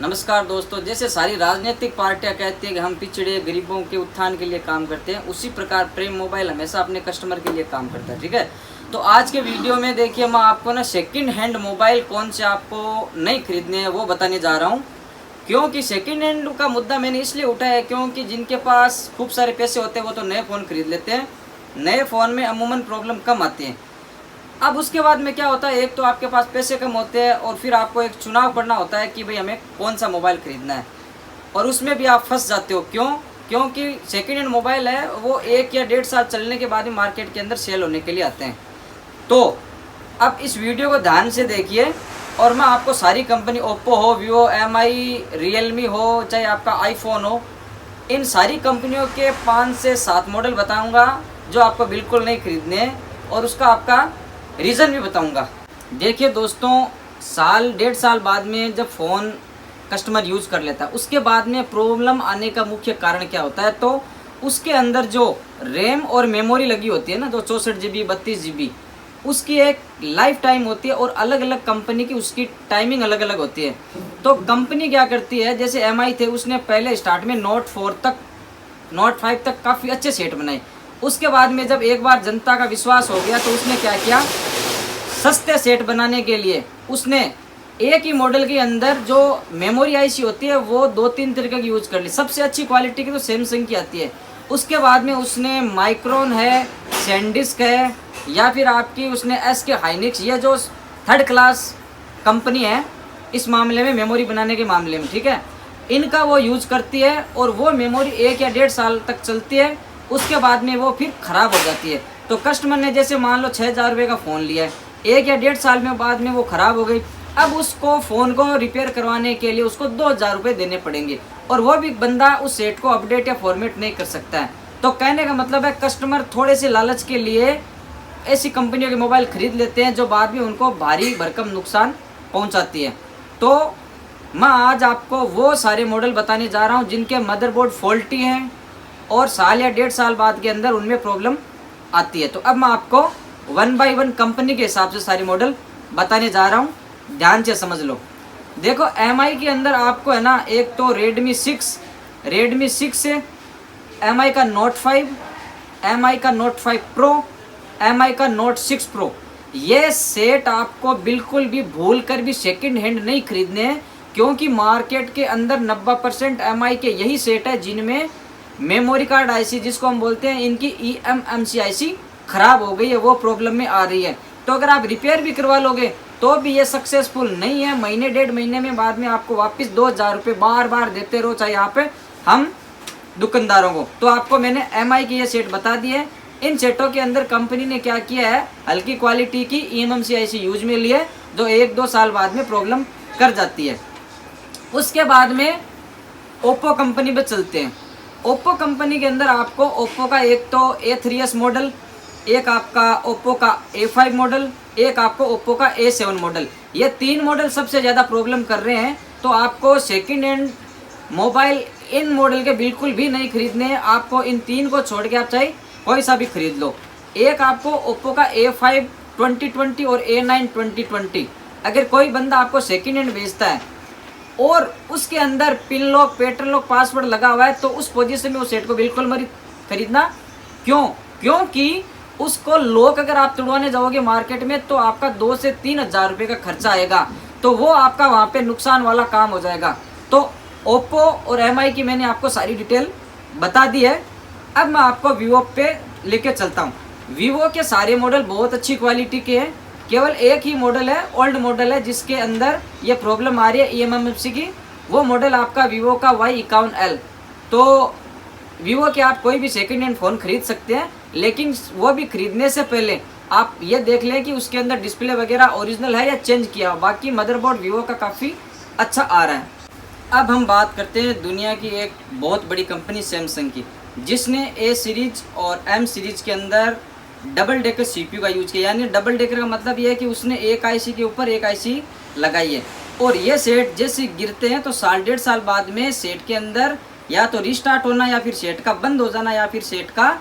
नमस्कार दोस्तों, जैसे सारी राजनीतिक पार्टियां कहती हैं कि हम पिछड़े गरीबों के उत्थान के लिए काम करते हैं, उसी प्रकार प्रेम मोबाइल हमेशा अपने कस्टमर के लिए काम करता है। ठीक है, तो आज के वीडियो में देखिए मैं आपको ना सेकंड हैंड मोबाइल कौन से आपको नहीं खरीदने हैं वो बताने जा रहा हूं। क्योंकि सेकंड हैंड का मुद्दा मैंने इसलिए उठाया है क्योंकि जिनके पास खूब सारे पैसे होते हैं वो तो नए फ़ोन खरीद लेते हैं। नए फ़ोन में अमूमन प्रॉब्लम कम आती है। अब उसके बाद में क्या होता है, एक तो आपके पास पैसे कम होते हैं और फिर आपको एक चुनाव करना होता है कि भाई हमें कौन सा मोबाइल ख़रीदना है, और उसमें भी आप फंस जाते हो। क्यों? क्योंकि सेकेंड हैंड मोबाइल है वो 1 या 1.5 साल चलने के बाद ही मार्केट के अंदर सेल होने के लिए आते हैं। तो अब इस वीडियो को ध्यान से देखिए और मैं आपको सारी कंपनी, ओप्पो हो, वीवो, एमआई, रियलमी हो, चाहे आपका आईफोन हो, इन सारी कंपनियों के 5 से 7 मॉडल बताऊंगा जो आपको बिल्कुल नहीं खरीदने हैं, और उसका आपका रीज़न भी बताऊंगा। देखिए दोस्तों, साल 1.5 साल बाद में जब फ़ोन कस्टमर यूज़ कर लेता है, उसके बाद में प्रॉब्लम आने का मुख्य कारण क्या होता है, तो उसके अंदर जो रैम और मेमोरी लगी होती है ना, जो 64 GB 32 GB, उसकी एक लाइफ टाइम होती है और अलग अलग कंपनी की उसकी टाइमिंग अलग अलग होती है। तो कंपनी क्या करती है, जैसे एमआई थे, उसने पहले स्टार्ट में नोट 4 तक, नोट 5 तक काफ़ी अच्छे सेट बनाए। उसके बाद में जब एक बार जनता का विश्वास हो गया तो उसने क्या किया, सस्ते सेट बनाने के लिए उसने एक ही मॉडल के अंदर जो मेमोरी आईसी होती है वो 2-3 तरीके की यूज कर ली। सबसे अच्छी क्वालिटी की तो सैमसंग की आती है। उसके बाद में उसने माइक्रोन है, सैनडिस्क है, या फिर आपकी उसने एसके हाइनिक्स, ये जो थर्ड क्लास कंपनी है इस मामले में, मेमोरी बनाने के मामले में, ठीक है, इनका वो यूज करती है और वो मेमोरी 1 या 1.5 साल तक चलती है। उसके बाद में वो फिर ख़राब हो जाती है। तो कस्टमर ने जैसे मान लो 6,000 रुपये का फ़ोन लिया है, 1 या 1.5 साल में बाद में वो ख़राब हो गई। अब उसको फ़ोन को रिपेयर करवाने के लिए उसको 2,000 रुपये देने पड़ेंगे, और वो भी बंदा उस सेट को अपडेट या फॉर्मेट नहीं कर सकता है। तो कहने का मतलब है, कस्टमर थोड़े से लालच के लिए ऐसी कंपनियों के मोबाइल खरीद लेते हैं जो बाद में उनको भारी भरकम नुकसान पहुँचाती है। तो मैं आज आपको वो सारे मॉडल बताने जा रहा हूँ जिनके मदरबोर्ड फॉल्टी हैं और साल या 1.5 साल बाद के अंदर उनमें प्रॉब्लम आती है। तो अब मैं आपको 1 बाय 1 कंपनी के हिसाब से सारी मॉडल बताने जा रहा हूँ, ध्यान से समझ लो। देखो, एमआई के अंदर आपको है ना, एक तो रेडमी 6 है, एमआई का नोट 5, एमआई का नोट 5 प्रो, एमआई का नोट 6 प्रो। ये सेट आपको बिल्कुल भी भूल कर भी सेकंड हैंड नहीं खरीदने हैं, क्योंकि मार्केट के अंदर 90% एमआई के यही सेट है जिनमें मेमोरी कार्ड आईसी, जिसको हम बोलते हैं, इनकी eMMC आईसी ख़राब हो गई है, वो प्रॉब्लम में आ रही है। तो अगर आप रिपेयर भी करवा लोगे तो भी ये सक्सेसफुल नहीं है। महीने 1.5 महीने में बाद में आपको वापस 2,000 रुपये बार बार देते रहो, चाहे यहाँ पे हम दुकानदारों को। तो आपको मैंने एमआई के ये सेट बता दिए। इन सेटों के अंदर कंपनी ने क्या किया है, हल्की क्वालिटी की eMMC आईसी यूज में ली है, जो 1-2 साल बाद में प्रॉब्लम कर जाती है। उसके बाद में ओप्पो कंपनी पे चलते हैं। ओप्पो कंपनी के अंदर आपको ओप्पो का एक तो A3s मॉडल, एक आपका ओप्पो का A5 मॉडल, एक आपको ओप्पो का A7 मॉडल, ये 3 मॉडल सबसे ज़्यादा प्रॉब्लम कर रहे हैं। तो आपको सेकंड हैंड मोबाइल इन मॉडल के बिल्कुल भी नहीं खरीदने हैं। आपको इन 3 को छोड़ के आप चाहे कोई सा भी खरीद लो। एक आपको ओप्पो का A5 2020 और A9 2020, अगर कोई बंदा आपको सेकेंड हैंड बेचता है और उसके अंदर pin lock, pattern lock, password लगा हुआ है, तो उस पोजीशन में उस सेट को बिल्कुल मत खरीदना। क्यों? क्योंकि उसको लॉक अगर आप तोड़वाने जाओगे मार्केट में तो आपका 2 से 3 हज़ार रुपये का खर्चा आएगा, तो वो आपका वहाँ पे नुकसान वाला काम हो जाएगा। तो ओप्पो और एमआई की मैंने आपको सारी डिटेल बता दी है। अब मैं आपको वीवो पे लेके चलता हूँ। वीवो के सारे मॉडल बहुत अच्छी क्वालिटी के हैं, केवल एक ही मॉडल है, ओल्ड मॉडल है, जिसके अंदर ये प्रॉब्लम आ रही है eMMC की। वो मॉडल आपका वीवो का Y51L। तो वीवो के आप कोई भी सेकंड हैंड फ़ोन खरीद सकते हैं, लेकिन वो भी खरीदने से पहले आप ये देख लें कि उसके अंदर डिस्प्ले वगैरह ओरिजिनल है या चेंज किया। बाकी मदरबोर्ड वीवो का काफ़ी अच्छा आ रहा है। अब हम बात करते हैं दुनिया की एक बहुत बड़ी कंपनी सैमसंग की, जिसने A सीरीज और M सीरीज के अंदर डबल डेकर CPU का यूज किया। यानी डबल डेकर का मतलब ये है कि उसने एक आईसी के ऊपर एक आईसी लगाई है, और ये सेट जैसे गिरते हैं तो साल 1.5 साल बाद में सेट के अंदर या तो रिस्टार्ट होना, या फिर सेट का बंद हो जाना, या फिर सेट का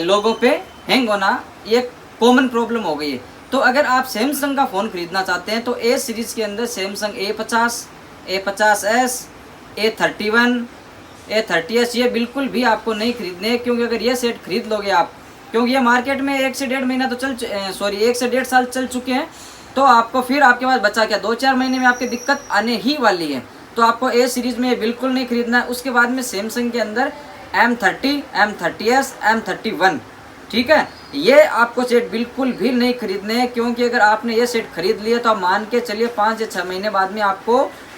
लोगों पे हैंग होना, ये कॉमन प्रॉब्लम हो गई है। तो अगर आप सैमसंग का फ़ोन खरीदना चाहते हैं तो A सीरीज़ के अंदर Samsung A50, A50s, A31, A30s ये बिल्कुल भी आपको नहीं खरीदने, क्योंकि अगर ये सेट खरीद लोगे आप, क्योंकि ये मार्केट में 1 से 1.5 महीना तो 1 से 1.5 साल चल चुके हैं, तो आपको फिर आपके पास बचा क्या, 2-4 महीने में आपकी दिक्कत आने ही वाली है। तो आपको ए सीरीज़ में बिल्कुल नहीं खरीदना है। उसके बाद में सैमसंग के अंदर M30, M30s, M31, ठीक है, ये आपको सेट बिल्कुल भी नहीं खरीदने हैं, क्योंकि अगर आपने ये सेट खरीद लिया तो आप मान के चलिए 5 या 6 महीने बाद में आपको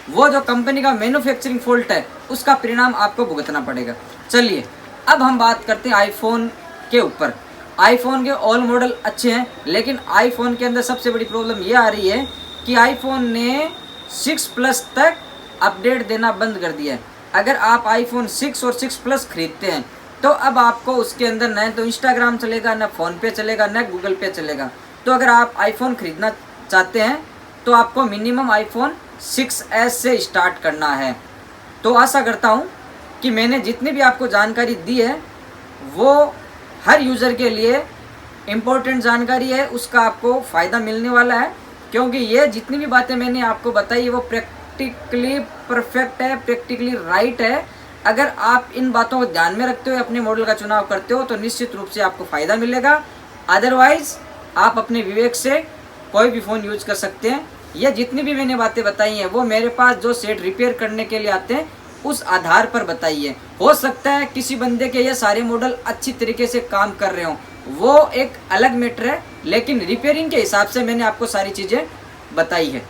वो जो कंपनी का मैन्युफैक्चरिंग फॉल्ट है उसका परिणाम आपको भुगतना पड़ेगा। चलिए अब हम बात करते हैं आईफोन के ऊपर। आईफोन के ऑल मॉडल अच्छे हैं, लेकिन आईफोन के अंदर सबसे बड़ी प्रॉब्लम ये आ रही है कि आईफोन ने 6 प्लस तक अपडेट देना बंद कर दिया है। अगर आप आईफोन 6 और 6 प्लस खरीदते हैं तो अब आपको उसके अंदर न तो इंस्टाग्राम चलेगा, न फ़ोन पे चलेगा, न गूगल पे चलेगा। तो अगर आप आईफोन खरीदना चाहते हैं तो आपको मिनिमम आईफोन 6s से स्टार्ट करना है। तो आशा करता हूँ कि मैंने जितनी भी आपको जानकारी दी है वो हर यूज़र के लिए इम्पोर्टेंट जानकारी है, उसका आपको फ़ायदा मिलने वाला है, क्योंकि ये जितनी भी बातें मैंने आपको बताई वो प्रैक्टिकली परफेक्ट है, प्रैक्टिकली राइट है। अगर आप इन बातों को ध्यान में रखते हुए अपने मॉडल का चुनाव करते हो तो निश्चित रूप से आपको फ़ायदा मिलेगा। अदरवाइज़ आप अपने विवेक से कोई भी फ़ोन यूज कर सकते हैं। ये जितनी भी मैंने बातें बताई हैं वो मेरे पास जो सेट रिपेयर करने के लिए आते हैं उस आधार पर बताई है। हो सकता है किसी बंदे के ये सारे मॉडल अच्छी तरीके से काम कर रहे हों, वो एक अलग मैटर है, लेकिन रिपेयरिंग के हिसाब से मैंने आपको सारी चीज़ें बताई है।